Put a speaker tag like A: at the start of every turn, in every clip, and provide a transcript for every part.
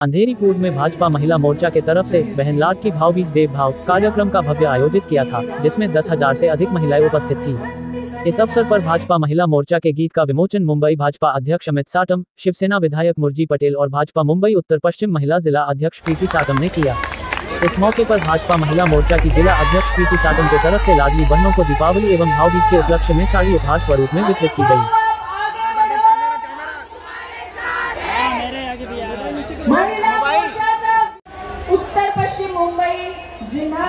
A: अंधेरीपुर में भाजपा महिला मोर्चा के तरफ से बहन लाड की भावबीज देव भाव कार्यक्रम का भव्य आयोजित किया था, जिसमें 10,000 से अधिक महिलाएं उपस्थित थी। इस अवसर पर भाजपा महिला मोर्चा के गीत का विमोचन मुंबई भाजपा अध्यक्ष अमित साटम, शिवसेना विधायक मुरजी पटेल और भाजपा मुंबई उत्तर पश्चिम महिला जिला अध्यक्ष प्रीति साटम ने किया। इस मौके पर भाजपा महिला मोर्चा की जिला अध्यक्ष प्रीति साटम की तरफ से लाडली बहनों को दीपावली एवं भावबीज के उपलक्ष्य में साड़ी उपहार स्वरूप में वितरित की गई।
B: उत्तर पश्चिम मुंबई जिल्हा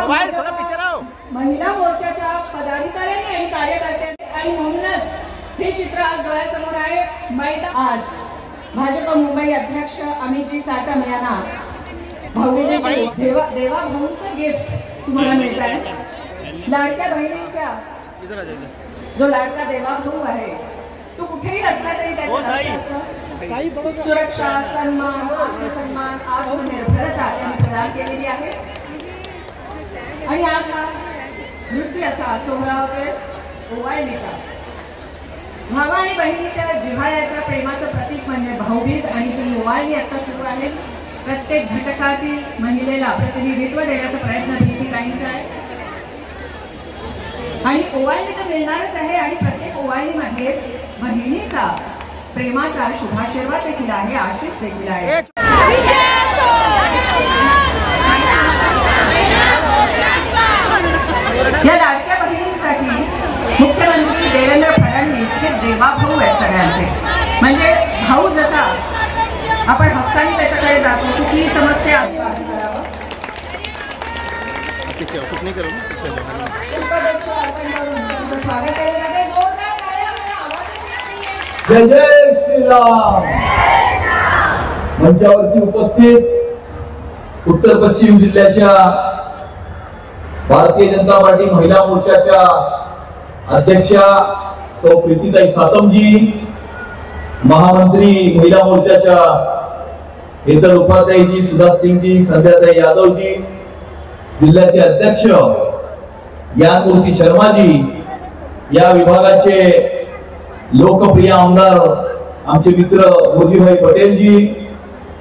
B: महिला मोर्चाच्या पदाधिकाऱ्यांनी आणि कार्यकर्त्यांनी आणि म्हणूनच हे चित्र आज डोळ्यासमोर आहे। आज भाजपा मुंबई अध्यक्ष अमितजी साटम यांना देवा भाऊंचं गिफ्ट तुम्हाला मिळत आहे। लाडक्या बहिणींच्या जो लाडका देवा भाऊ आहे तो कुठेही असला तरी त्याचं सुरक्षा, सन्मान, आत्मसन्मान, आत्मनिर्भरता त्यांनी प्रदान केलेली आहे। आणि आज हा नृत्य असा सोहळा ओवाळणीचा भावा आणि बहिणीच्या जिव्हाळ्याच्या प्रेमाचं प्रतीक म्हणजे भाऊबीज आणि ती ओवाळणी आता सुरू आहे। प्रत्येक घटकातील महिलेला प्रतिनिधित्व देण्याचा प्रयत्न प्रीतिताईंचा आहे आणि ओवाळणी तर मिळणारच आहे आणि प्रत्येक ओवाळणीमध्ये बहिणीचा प्रेमाचा शुभाशीर्वाद देखील आहे, आशीष देखील आहे। या लाडक्या बहिणींसाठी मुख्यमंत्री देवेंद्र फडणवीस हे देवाभाऊ आहेत सगळ्यांचे। म्हणजे भाऊ जसा आपण हक्काने त्याच्याकडे जातो कुठलीही समस्या स्वागत केलं जाते।
C: जय जय श्रीराम। मंचावरती उपस्थित उत्तर पश्चिम जिल्ह्याच्या भारतीय जनता पार्टी महिला मोर्चाच्या अध्यक्षा सौ प्रीतिताई साटमजी, महामंत्री महिला मोर्चाच्या इतर उपाध्यायजी सुधास सिंगजी, संध्याताई यादवजी, जिल्ह्याचे अध्यक्ष ज्ञानमूर्ती शर्माजी, या विभागाचे लोकप्रिय आमदार आमचे मित्र मुरजीभाई पटेलजी,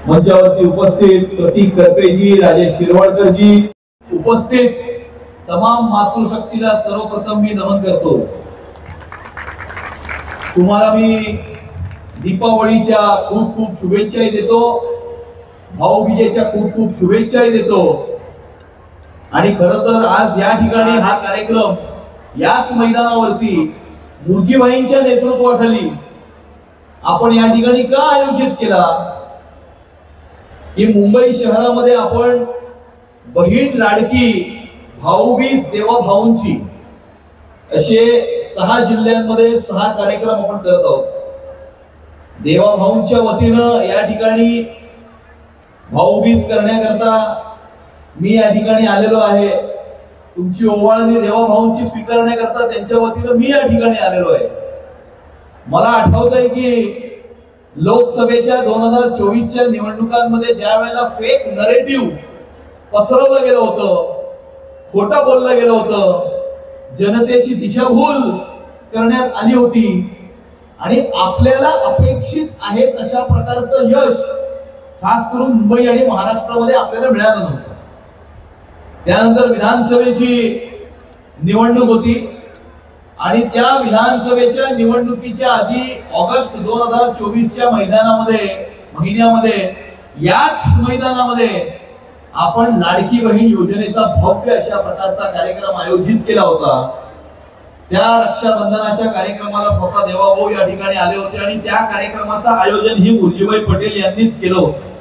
C: मंचावरती उपस्थित प्रतीक करपेजी, राजेश शिरवाडकरजी, उपस्थित तमाम मातृशक्तीला सर्वप्रथम मी नमन करतो। तुम्हाला मी दीपावलीच्या खूप खूप शुभेच्छाही देतो, भाऊबीजेच्या खूप खूप शुभेच्छाही देतो। आणि खरं तर आज या ठिकाणी हा कार्यक्रम याच मैदानावरती मुरजीभाईंच्या नेतृत्वाखाली आपण या ठिकाणी का आयोजित केला की मुंबई शहरामध्ये आपण बहीण लाडकी भाऊबीज देवा भाऊंची असे 6 जिल्ह्यांमध्ये 6 कार्यक्रम आपण करत आहोत। देवा भाऊंच्या वतीनं या ठिकाणी भाऊबीज करण्याकरता मी या ठिकाणी आलेलो आहे। तुमची ओवाळणी देवा भाऊंची स्वीकारण्याकरता त्यांच्या वतीनं मी या ठिकाणी आलेलो आहे। मला आठवतंय की लोकसभेच्या 2024च्या निवडणुकांमध्ये ज्या वेळेला फेक नरेटिव्ह पसरवलं गेलं होतं, खोटं बोललं गेलं होतं, जनतेची दिशाभूल करण्यात आली होती आणि आपल्याला अपेक्षित आहे तशा प्रकारचं यश खास करून मुंबई आणि महाराष्ट्रामध्ये आपल्याला मिळालं नव्हतं। त्यानंतर विधानसभेची निवडणूक होती आणि त्या विधानसभेच्या निवडणुकीच्या आधी ऑगस्ट 2024च्या महिन्यामध्ये याच मैदानामध्ये आपण लाडकी बहीण योजनेचा भव्य अशा प्रकारचा कार्यक्रम आयोजित केला होता। त्या रक्षाबंधनाच्या कार्यक्रमाला स्वतः देवाभाऊ या ठिकाणी आले होते आणि त्या कार्यक्रमाचं आयोजन ही मुरजीभाई पटेल यांनीच केलं होतं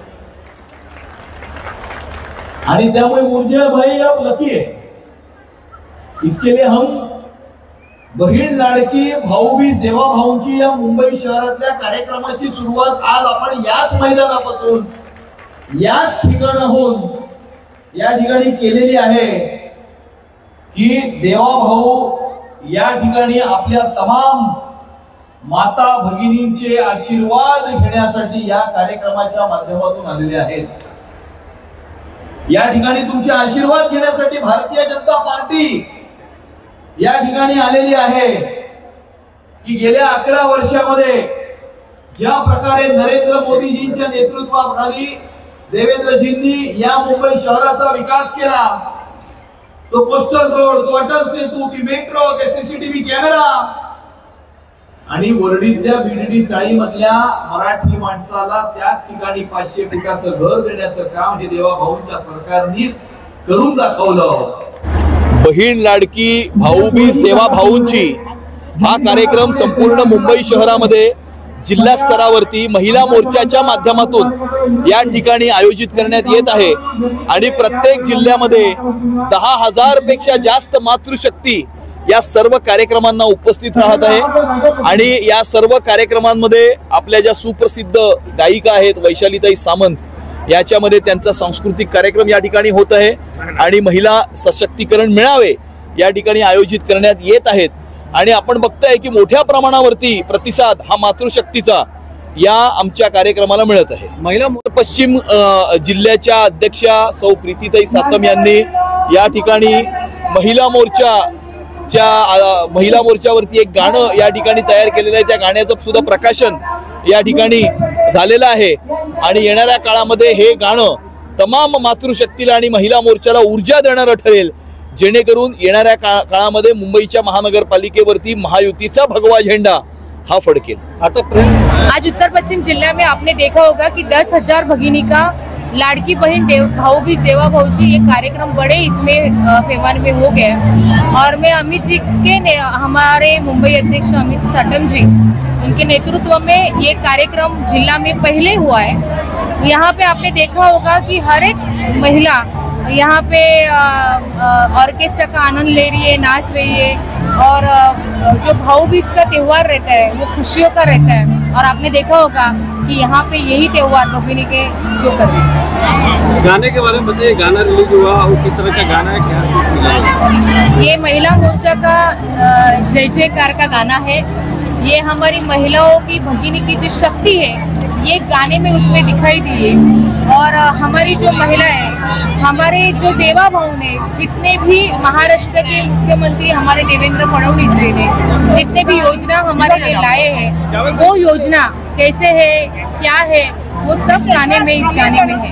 C: आणि त्यामुळे मुरजीभाई अब लकी है। इसके लिए हम बहीण लाडकी भाऊबीज देवा भाऊंची या मुंबई शहरातल्या कार्यक्रमाची सुरुवात आज आपण याच मैदानापासून याच ठिकाणाहून या ठिकाणी केलेली आहे की देवा भाऊ या ठिकाणी आपल्या तमाम माता भगिनींचे आशीर्वाद घेण्यासाठी या कार्यक्रमाच्या माध्यमातून आलेले आहेत। या ठिकाणी तुमचे आशीर्वाद घेण्यासाठी भारतीय जनता पार्टी या ठिकाणी आलेली आहे की गेल्या 11 वर्षामध्ये ज्या प्रकारे नरेंद्र मोदीजींच्या नेतृत्वाखाली देवेंद्रजींनी या मुंबई शहराचा विकास केला। तो कोस्टल रोड, तो अटल सेतू, ती मेट्रो, ते सीसीटीव्ही कॅमेरा आणि वर्डीतल्या बीडीडी चाळी मधल्या मराठी माणसाला त्याच ठिकाणी 500 फुटाचं घर देण्याचं काम हे देवाभाऊंच्या सरकारनेच करून दाखवलं।
D: बहीण लाडकी भाऊबीज देवाभाऊंची हा कार्यक्रम संपूर्ण मुंबई शहरामध्ये जिल्हा स्तरावरती महिला मोर्चाच्या माध्यमातून या ठिकाणी आयोजित करण्यात येत आहे आणि प्रत्येक जिल्ह्यामध्ये 10,000 पेक्षा जास्त मातृशक्ती या सर्व कार्यक्रमांना उपस्थित राहत आहे आणि या सर्व कार्यक्रमांमध्ये आपल्या ज्या सुप्रसिद्ध गायिका आहेत वैशालीताई सामंत याच्यामध्ये त्यांचा सांस्कृतिक कार्यक्रम या ठिकाणी होत आहे आणि महिला सशक्तीकरण मेळावे या ठिकाणी आयोजित करण्यात येत आहेत आणि आपण बघताय की मोठ्या प्रमाणावरती प्रतिसाद हा मातृशक्तीचा या आमच्या कार्यक्रमाला मिळत आहे। महिला पश्चिम जिल्ह्याच्या अध्यक्षा सौ प्रीतीताई सातम यांनी या ठिकाणी महिला मोर्चावरती एक गाणं या ठिकाणी तयार केलेलं आहे। त्या गाण्याचं सुद्धा प्रकाशन या ठिकाणी झालेलं आहे आणि येणाऱ्या काळामध्ये हे गाणं तमाम मातृशक्तीला आणि महिला मोर्चाला ऊर्जा देणारं ठरेल, जेणेकरून येणाऱ्या काळामध्ये मुंबईच्या महानगरपालिकेवरती महायुतीचा भगवा झेंडा हा फडकेल।
E: आज उत्तर पश्चिम जिले में आपने देखा होगा कि 10,000 भगिनी का लाड़की बहन भाऊबीज देवा भाऊ जी ये कार्यक्रम बड़े इसमें पैमाने में हो गया और मैं अमित जी के हमारे मुंबई अध्यक्ष अमित साटम जी उनके नेतृत्व में ये कार्यक्रम जिला में पहले हुआ है। यहाँ पे आपने देखा होगा कि हर एक महिला यहाँ पे ऑर्केस्ट्रा का आनंद ले रही है, नाच रही है और जो भाऊबीज का त्योहार रहता है वो खुशियों का रहता है और आपने देखा होगा कि यहाँ पे यही त्योहार भगिनी के जो कर रहे हैं।
F: गाने के बारे में बताइए, गाना रिलीज हुआ और किस तरह का गाना है, क्या?
E: ये महिला मोर्चा का जय जयकार का गाना है। ये हमारी महिलाओं की भगिनी की जो शक्ति है ये गाने में उसमें दिखाई दी है और हमारी जो महिला है, हमारे जो देवा भाऊ ने जितने भी महाराष्ट्र के मुख्यमंत्री हमारे देवेंद्र फडणवीस जी ने जितने भी योजना हमारे लिए लाए हैं वो योजना कैसे है क्या है वो सब गाने में इस गाने में है।